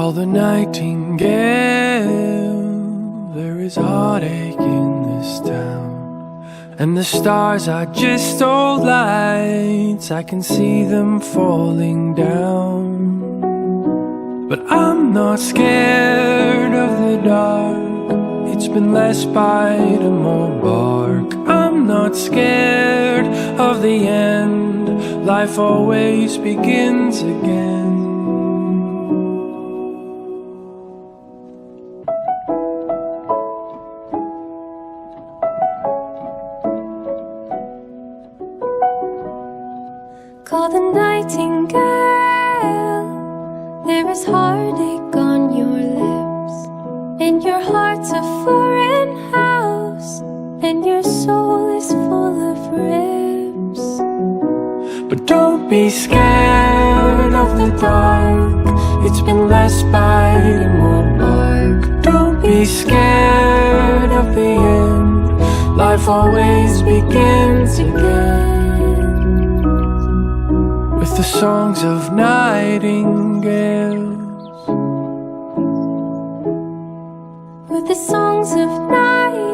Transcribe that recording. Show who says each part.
Speaker 1: Call the nightingale. There is heartache in this town, and the stars are just old lights. I can see them falling down. But I'm not scared of the dark. It's been less bite and more bark. I'm not scared of the end. Life always begins again.
Speaker 2: Call the nightingale. There is heartache on your lips, and your heart's a foreign house, and your soul is full of rips.
Speaker 1: But don't be scared of the dark. It's been less bite and more bark. Don't be scared of the end. Life always begins again. With the songs of nightingales.
Speaker 2: With the songs of night.